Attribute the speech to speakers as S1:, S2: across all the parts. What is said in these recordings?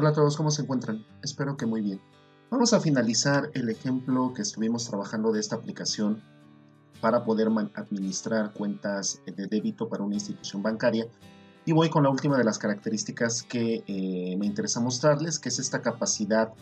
S1: Hola a todos, ¿cómo se encuentran? Espero que muy bien. Vamos a finalizar el ejemplo que estuvimos trabajando de esta aplicación para poder administrar cuentas de débito para una institución bancaria. Y voy con la última de las características que me interesa mostrarles, que es esta capacidad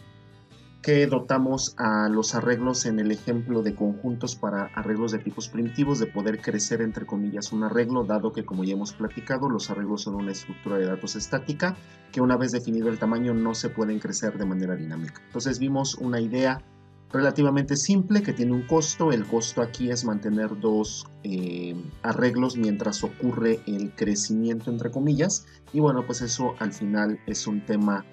S1: que dotamos a los arreglos en el ejemplo de conjuntos para arreglos de tipos primitivos, de poder crecer entre comillas un arreglo, dado que, como ya hemos platicado, los arreglos son una estructura de datos estática que, una vez definido el tamaño, no se pueden crecer de manera dinámica. Entonces vimos una idea relativamente simple que tiene un costo. El costo aquí es mantener dos arreglos mientras ocurre el crecimiento entre comillas, y bueno, pues eso al final es un tema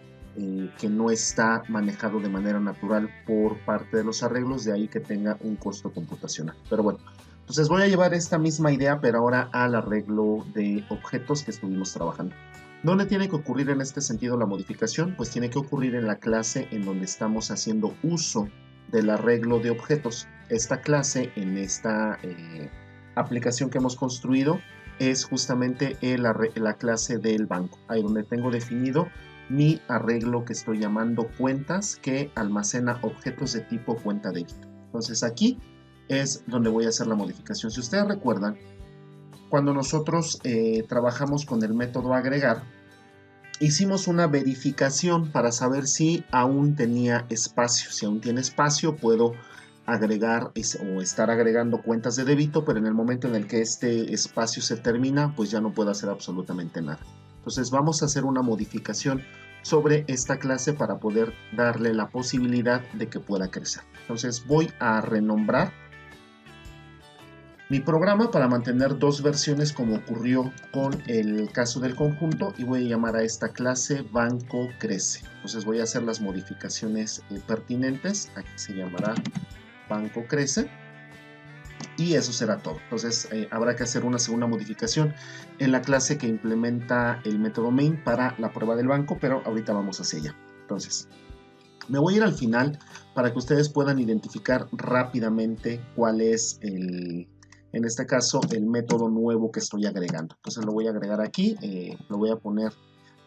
S1: que no está manejado de manera natural por parte de los arreglos, de ahí que tenga un costo computacional. Pero bueno, entonces voy a llevar esta misma idea, pero ahora al arreglo de objetos que estuvimos trabajando. ¿Dónde tiene que ocurrir en este sentido la modificación? Pues tiene que ocurrir en la clase en donde estamos haciendo uso del arreglo de objetos. Esta clase, en esta aplicación que hemos construido, es justamente la clase del banco, ahí donde tengo definido mi arreglo que estoy llamando cuentas, que almacena objetos de tipo cuenta débito. Entonces aquí es donde voy a hacer la modificación. Si ustedes recuerdan, cuando nosotros trabajamos con el método agregar, hicimos una verificación para saber si aún tenía espacio. Si aún tiene espacio, puedo agregar o estar agregando cuentas de débito, pero en el momento en el que este espacio se termina, pues ya no puedo hacer absolutamente nada. Entonces vamos a hacer una modificación sobre esta clase para poder darle la posibilidad de que pueda crecer. Entonces voy a renombrar mi programa para mantener dos versiones, como ocurrió con el caso del conjunto, y voy a llamar a esta clase banco crece. Entonces voy a hacer las modificaciones pertinentes. Aquí se llamará banco crece. Y eso será todo. Entonces habrá que hacer una segunda modificación en la clase que implementa el método main para la prueba del banco, pero ahorita vamos hacia allá. Entonces me voy a ir al final para que ustedes puedan identificar rápidamente cuál es en este caso, el método nuevo que estoy agregando. Entonces lo voy a agregar aquí, lo voy a poner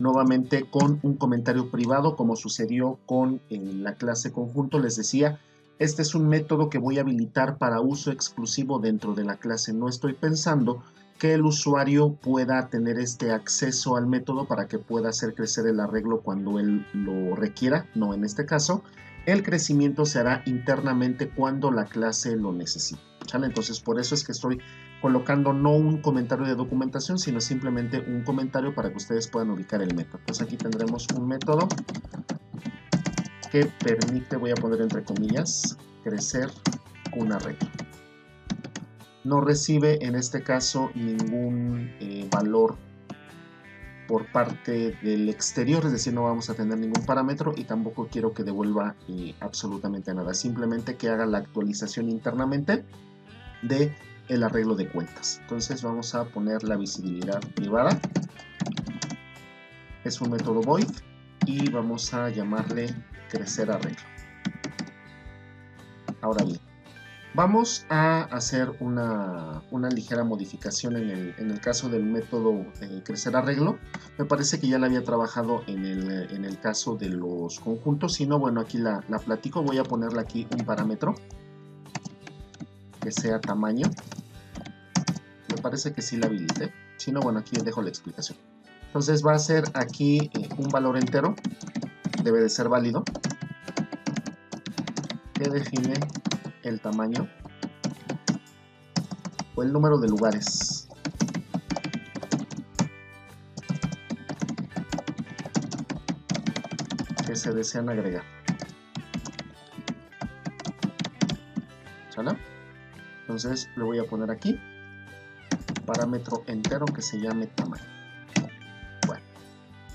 S1: nuevamente con un comentario privado, como sucedió con la clase conjunto. Les decía, este es un método que voy a habilitar para uso exclusivo dentro de la clase. No estoy pensando que el usuario pueda tener este acceso al método para que pueda hacer crecer el arreglo cuando él lo requiera. No, en este caso, el crecimiento se hará internamente cuando la clase lo necesite. ¿Sale? Entonces, por eso es que estoy colocando no un comentario de documentación, sino simplemente un comentario para que ustedes puedan ubicar el método. Pues aquí tendremos un método que permite, voy a poner entre comillas, crecer un arreglo. No recibe en este caso ningún valor por parte del exterior, es decir, no vamos a tener ningún parámetro, y tampoco quiero que devuelva absolutamente nada, simplemente que haga la actualización internamente de el arreglo de cuentas. Entonces vamos a poner la visibilidad privada, es un método void, y vamos a llamarle crecer arreglo. Ahora bien, vamos a hacer una ligera modificación en el caso del método crecer arreglo. Me parece que ya la había trabajado en el caso de los conjuntos. Si no, bueno, aquí la platico. Voy a ponerle aquí un parámetro que sea tamaño. Me parece que sí la habilité. Si no, bueno, aquí dejo la explicación. Entonces va a ser aquí un valor entero. Debe de ser válido, que define el tamaño o el número de lugares que se desean agregar. ¿Sale? Entonces le voy a poner aquí parámetro entero que se llame tamaño. Bueno,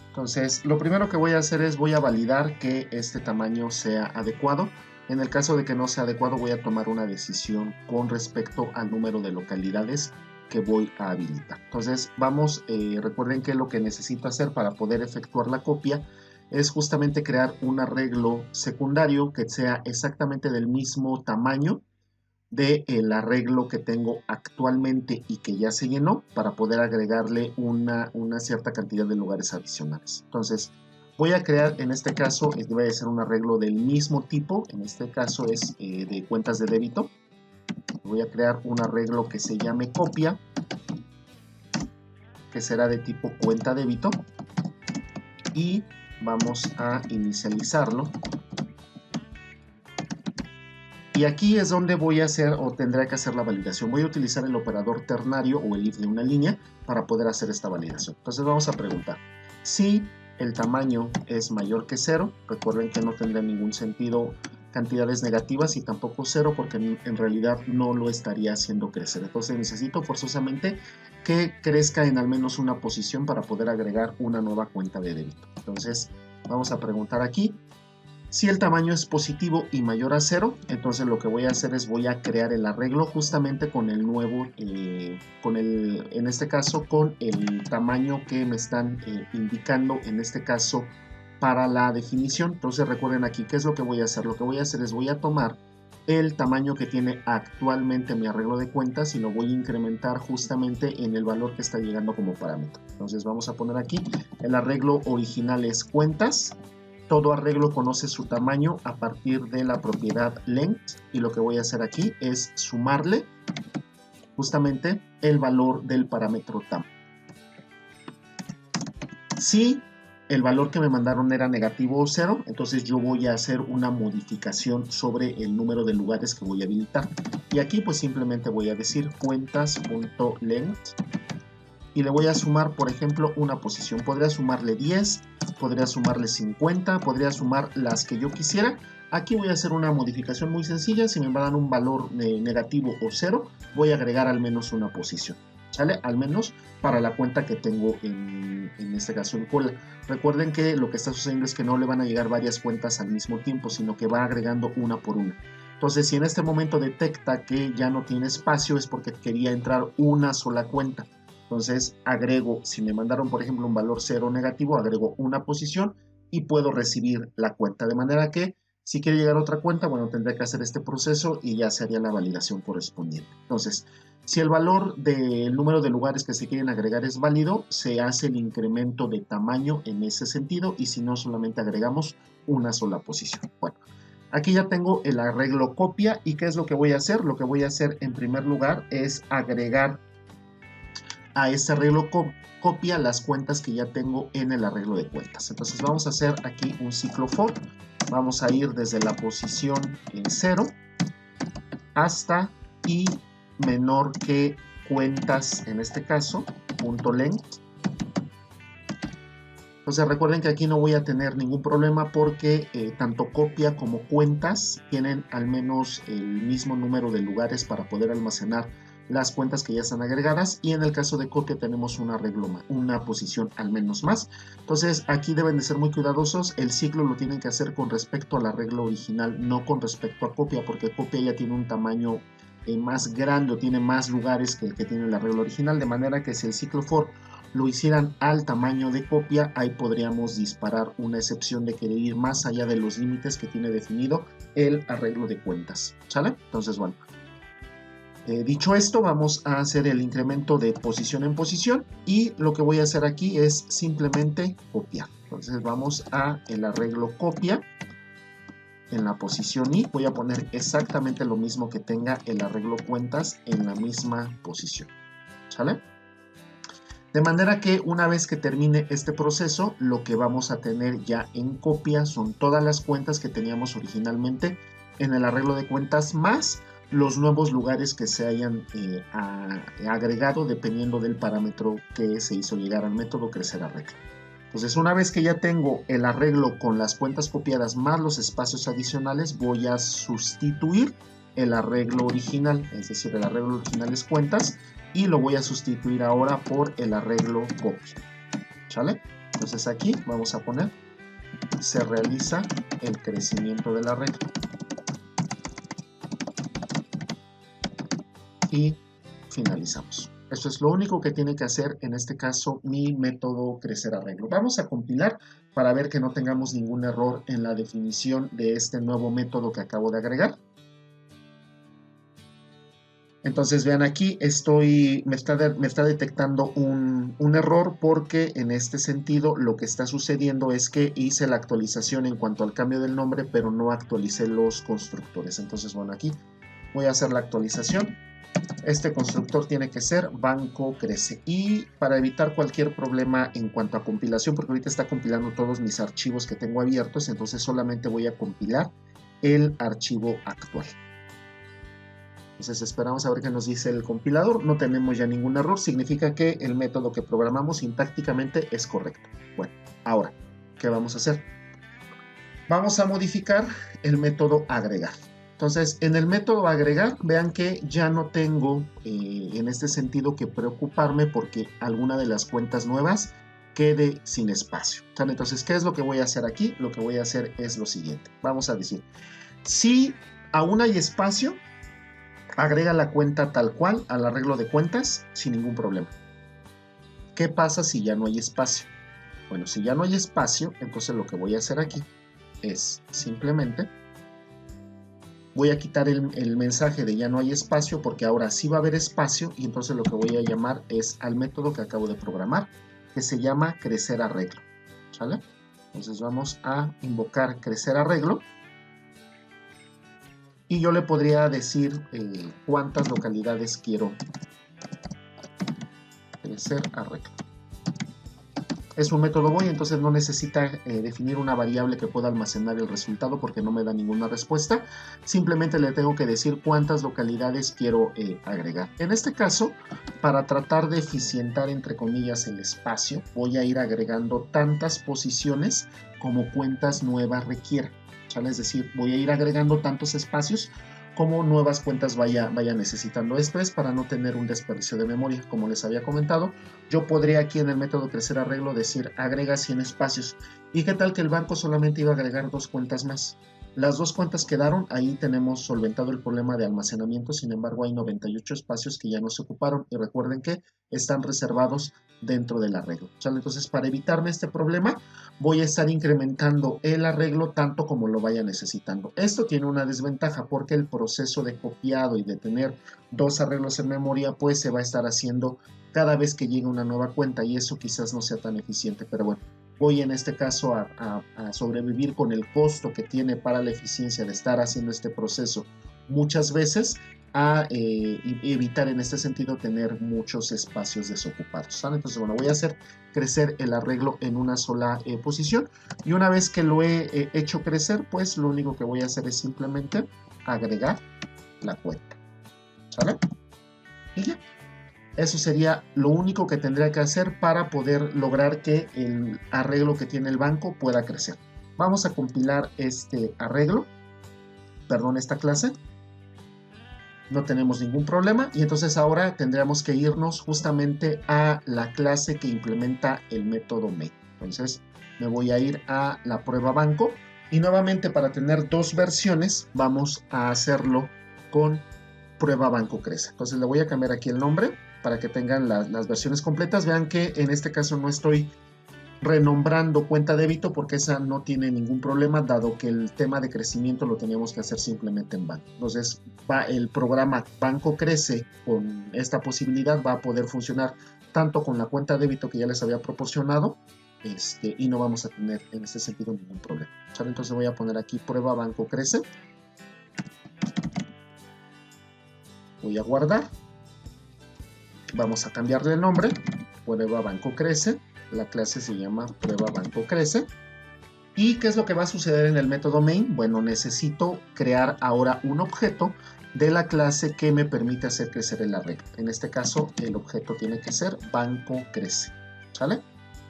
S1: entonces lo primero que voy a hacer es voy a validar que este tamaño sea adecuado. En el caso de que no sea adecuado, voy a tomar una decisión con respecto al número de localidades que voy a habilitar. Entonces vamos, recuerden que lo que necesito hacer para poder efectuar la copia es justamente crear un arreglo secundario que sea exactamente del mismo tamaño del arreglo que tengo actualmente y que ya se llenó, para poder agregarle una cierta cantidad de lugares adicionales. Entonces Voy a crear, en este caso, debe de ser un arreglo del mismo tipo. En este caso es de cuentas de débito. Voy a crear un arreglo que se llame copia, que será de tipo cuenta débito. Y vamos a inicializarlo. Y aquí es donde voy a hacer o tendré que hacer la validación. Voy a utilizar el operador ternario o el if de una línea para poder hacer esta validación. Entonces vamos a preguntar si el tamaño es mayor que 0. Recuerden que no tendrá ningún sentido cantidades negativas y tampoco 0 porque en realidad no lo estaría haciendo crecer. Entonces necesito forzosamente que crezca en al menos una posición para poder agregar una nueva cuenta de débito. Entonces vamos a preguntar aquí. Si el tamaño es positivo y mayor a 0, entonces lo que voy a hacer es voy a crear el arreglo justamente con el nuevo, en este caso con el tamaño que me están indicando, en este caso para la definición. Entonces recuerden aquí, ¿qué es lo que voy a hacer? Lo que voy a hacer es voy a tomar el tamaño que tiene actualmente mi arreglo de cuentas y lo voy a incrementar justamente en el valor que está llegando como parámetro. Entonces vamos a poner aquí, el arreglo original es cuentas. Todo arreglo conoce su tamaño a partir de la propiedad length y lo que voy a hacer aquí es sumarle justamente el valor del parámetro tam. Si el valor que me mandaron era negativo o 0, entonces yo voy a hacer una modificación sobre el número de lugares que voy a habilitar. Y aquí pues simplemente voy a decir cuentas.length y le voy a sumar, por ejemplo, una posición. Podría sumarle 10, podría sumarle 50, podría sumar las que yo quisiera. Aquí voy a hacer una modificación muy sencilla. Si me van a dar un valor negativo o 0, voy a agregar al menos una posición. ¿Sale? Al menos para la cuenta que tengo en este caso en cola. Recuerden que lo que está sucediendo es que no le van a llegar varias cuentas al mismo tiempo, sino que va agregando una por una. Entonces, si en este momento detecta que ya no tiene espacio, es porque quería entrar una sola cuenta. Entonces agrego, si me mandaron por ejemplo un valor 0 negativo, agrego una posición y puedo recibir la cuenta. De manera que si quiere llegar a otra cuenta, bueno, tendré que hacer este proceso y ya se haría la validación correspondiente. Entonces, si el valor del número de lugares que se quieren agregar es válido, se hace el incremento de tamaño en ese sentido y si no, solamente agregamos una sola posición. Bueno, aquí ya tengo el arreglo copia y ¿qué es lo que voy a hacer? Lo que voy a hacer en primer lugar es agregar a este arreglo copia las cuentas que ya tengo en el arreglo de cuentas. Entonces vamos a hacer aquí un ciclo for. Vamos a ir desde la posición 0 hasta y menor que cuentas, en este caso, punto length. Entonces recuerden que aquí no voy a tener ningún problema porque tanto copia como cuentas tienen al menos el mismo número de lugares para poder almacenar las cuentas que ya están agregadas y en el caso de copia tenemos un arreglo más, una posición al menos más. Entonces aquí deben de ser muy cuidadosos, el ciclo lo tienen que hacer con respecto al arreglo original, no con respecto a copia, porque copia ya tiene un tamaño más grande o tiene más lugares que el que tiene el arreglo original, de manera que si el ciclo for lo hicieran al tamaño de copia, ahí podríamos disparar una excepción de querer ir más allá de los límites que tiene definido el arreglo de cuentas, ¿sale? Entonces, bueno, dicho esto, vamos a hacer el incremento de posición en posición y lo que voy a hacer aquí es simplemente copiar. Entonces vamos a el arreglo copia en la posición I. Voy a poner exactamente lo mismo que tenga el arreglo cuentas en la misma posición. ¿Sale? De manera que una vez que termine este proceso, lo que vamos a tener ya en copia son todas las cuentas que teníamos originalmente en el arreglo de cuentas más los nuevos lugares que se hayan agregado dependiendo del parámetro que se hizo llegar al método crecer arreglo. Entonces, una vez que ya tengo el arreglo con las cuentas copiadas más los espacios adicionales, voy a sustituir el arreglo original, es decir, el arreglo original es cuentas y lo voy a sustituir ahora por el arreglo copia. ¿Sale? Entonces aquí vamos a poner se realiza el crecimiento del arreglo. Y finalizamos. Esto es lo único que tiene que hacer en este caso mi método crecer arreglo. Vamos a compilar para ver que no tengamos ningún error en la definición de este nuevo método que acabo de agregar. Entonces vean aquí, me está detectando un error porque en este sentido lo que está sucediendo es que hice la actualización en cuanto al cambio del nombre, pero no actualicé los constructores. Entonces bueno, aquí voy a hacer la actualización. Este constructor tiene que ser Banco Crece. Y para evitar cualquier problema en cuanto a compilación, porque ahorita está compilando todos mis archivos que tengo abiertos, entonces solamente voy a compilar el archivo actual. Entonces esperamos a ver qué nos dice el compilador. No tenemos ya ningún error, significa que el método que programamos sintácticamente es correcto. Bueno, ahora, ¿qué vamos a hacer? Vamos a modificar el método agregar. Entonces, en el método agregar, vean que ya no tengo en este sentido que preocuparme porque alguna de las cuentas nuevas quede sin espacio. Entonces, ¿qué es lo que voy a hacer aquí? Lo que voy a hacer es lo siguiente. Vamos a decir, si aún hay espacio, agrega la cuenta tal cual al arreglo de cuentas sin ningún problema. ¿Qué pasa si ya no hay espacio? Bueno, si ya no hay espacio, entonces lo que voy a hacer aquí es simplemente voy a quitar el mensaje de ya no hay espacio porque ahora sí va a haber espacio y entonces lo que voy a llamar es al método que acabo de programar que se llama crecer arreglo. ¿Sale? Entonces vamos a invocar crecer arreglo y yo le podría decir cuántas localidades quiero crecer arreglo. Es un método void, entonces no necesita definir una variable que pueda almacenar el resultado porque no me da ninguna respuesta. Simplemente le tengo que decir cuántas localidades quiero agregar. En este caso, para tratar de eficientar entre comillas el espacio, voy a ir agregando tantas posiciones como cuentas nuevas requieran. Es decir, voy a ir agregando tantos espacios como nuevas cuentas vaya necesitando. Esto es para no tener un desperdicio de memoria. Como les había comentado, yo podría aquí en el método crecer arreglo decir agrega 100 espacios. ¿Y qué tal que el banco solamente iba a agregar 2 cuentas más? Las 2 cuentas quedaron, ahí tenemos solventado el problema de almacenamiento, sin embargo hay 98 espacios que ya no se ocuparon y recuerden que están reservados dentro del arreglo. Entonces, para evitarme este problema, voy a estar incrementando el arreglo tanto como lo vaya necesitando. Esto tiene una desventaja porque el proceso de copiado y de tener 2 arreglos en memoria, pues se va a estar haciendo cada vez que llegue una nueva cuenta y eso quizás no sea tan eficiente, pero bueno, voy en este caso a sobrevivir con el costo que tiene para la eficiencia de estar haciendo este proceso muchas veces a evitar en este sentido tener muchos espacios desocupados. ¿Sale? Entonces, bueno, voy a hacer crecer el arreglo en una sola posición y una vez que lo he hecho crecer, pues lo único que voy a hacer es simplemente agregar la cuenta. ¿Sale? Y ya. Eso sería lo único que tendría que hacer para poder lograr que el arreglo que tiene el banco pueda crecer. Vamos a compilar este arreglo, perdón, esta clase. No tenemos ningún problema y entonces ahora tendríamos que irnos justamente a la clase que implementa el método main. Entonces me voy a ir a la prueba banco y nuevamente para tener 2 versiones vamos a hacerlo con prueba banco crece. Entonces le voy a cambiar aquí el nombre para que tengan las versiones completas. Vean que en este caso no estoy renombrando cuenta débito porque esa no tiene ningún problema dado que el tema de crecimiento lo teníamos que hacer simplemente en banco. Entonces el programa Banco Crece con esta posibilidad va a poder funcionar tanto con la cuenta débito que ya les había proporcionado y no vamos a tener en ese sentido ningún problema. Entonces voy a poner aquí prueba Banco Crece. Voy a guardar. Vamos a cambiarle el nombre. Prueba Banco Crece. La clase se llama prueba Banco Crece. ¿Y qué es lo que va a suceder en el método main? Bueno, necesito crear ahora un objeto de la clase que me permite hacer crecer el arreglo. En este caso, el objeto tiene que ser Banco Crece. ¿Sale?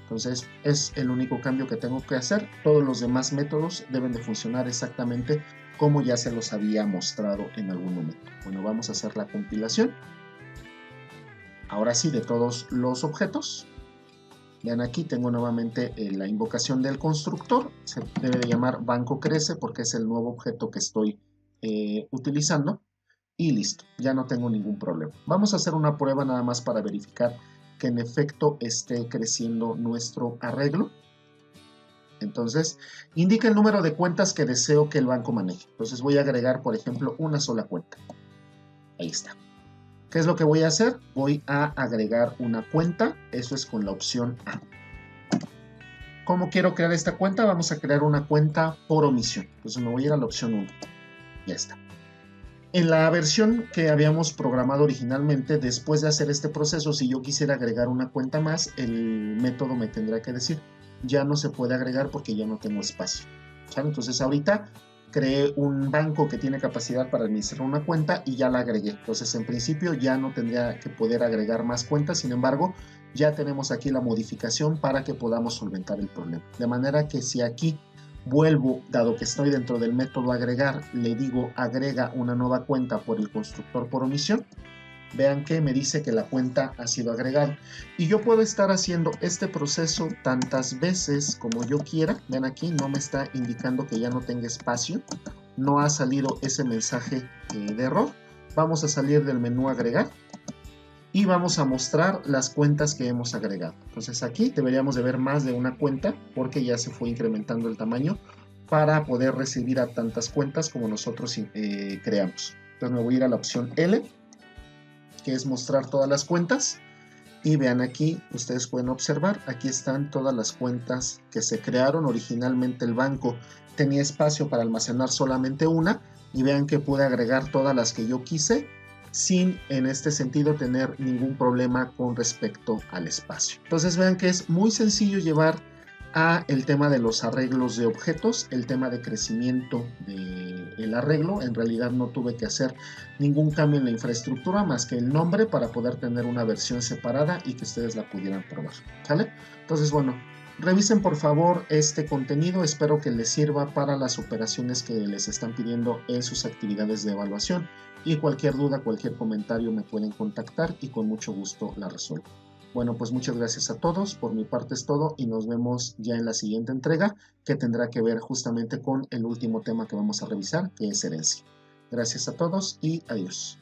S1: Entonces, es el único cambio que tengo que hacer. Todos los demás métodos deben de funcionar exactamente como ya se los había mostrado en algún momento. Bueno, vamos a hacer la compilación. Ahora sí, de todos los objetos. Vean aquí, tengo nuevamente la invocación del constructor. Se debe de llamar Banco Crece porque es el nuevo objeto que estoy utilizando. Y listo, ya no tengo ningún problema. Vamos a hacer una prueba nada más para verificar que en efecto esté creciendo nuestro arreglo. Entonces, indica el número de cuentas que deseo que el banco maneje. Entonces voy a agregar, por ejemplo, una sola cuenta. Ahí está. ¿Qué es lo que voy a hacer? Voy a agregar una cuenta, eso es con la opción A. ¿Cómo quiero crear esta cuenta? Vamos a crear una cuenta por omisión. Entonces me voy a ir a la opción 1. Ya está. En la versión que habíamos programado originalmente, después de hacer este proceso, si yo quisiera agregar una cuenta más, el método me tendrá que decir, ya no se puede agregar porque ya no tengo espacio. ¿Sale? Entonces ahorita creé un banco que tiene capacidad para administrar una cuenta y ya la agregué. Entonces en principio ya no tendría que poder agregar más cuentas, sin embargo ya tenemos aquí la modificación para que podamos solventar el problema. De manera que si aquí vuelvo, dado que estoy dentro del método agregar, le digo agrega una nueva cuenta por el constructor por omisión, vean que me dice que la cuenta ha sido agregada y yo puedo estar haciendo este proceso tantas veces como yo quiera. Vean aquí, no me está indicando que ya no tenga espacio, no ha salido ese mensaje de error. Vamos a salir del menú agregar y vamos a mostrar las cuentas que hemos agregado. Entonces aquí deberíamos de ver más de una cuenta porque ya se fue incrementando el tamaño para poder recibir a tantas cuentas como nosotros creamos. Entonces me voy a ir a la opción L, que es mostrar todas las cuentas, y vean aquí, ustedes pueden observar, aquí están todas las cuentas que se crearon. Originalmente el banco tenía espacio para almacenar solamente una, y vean que pude agregar todas las que yo quise sin en este sentido tener ningún problema con respecto al espacio. Entonces vean que es muy sencillo llevar a el tema de los arreglos de objetos, el tema de crecimiento del arreglo. En realidad no tuve que hacer ningún cambio en la infraestructura más que el nombre para poder tener una versión separada y que ustedes la pudieran probar, ¿sale? Entonces, bueno, revisen por favor este contenido, espero que les sirva para las operaciones que les están pidiendo en sus actividades de evaluación, y cualquier duda, cualquier comentario me pueden contactar y con mucho gusto la resuelvo. Bueno, pues muchas gracias a todos, por mi parte es todo y nos vemos ya en la siguiente entrega, que tendrá que ver justamente con el último tema que vamos a revisar, que es herencia. Gracias a todos y adiós.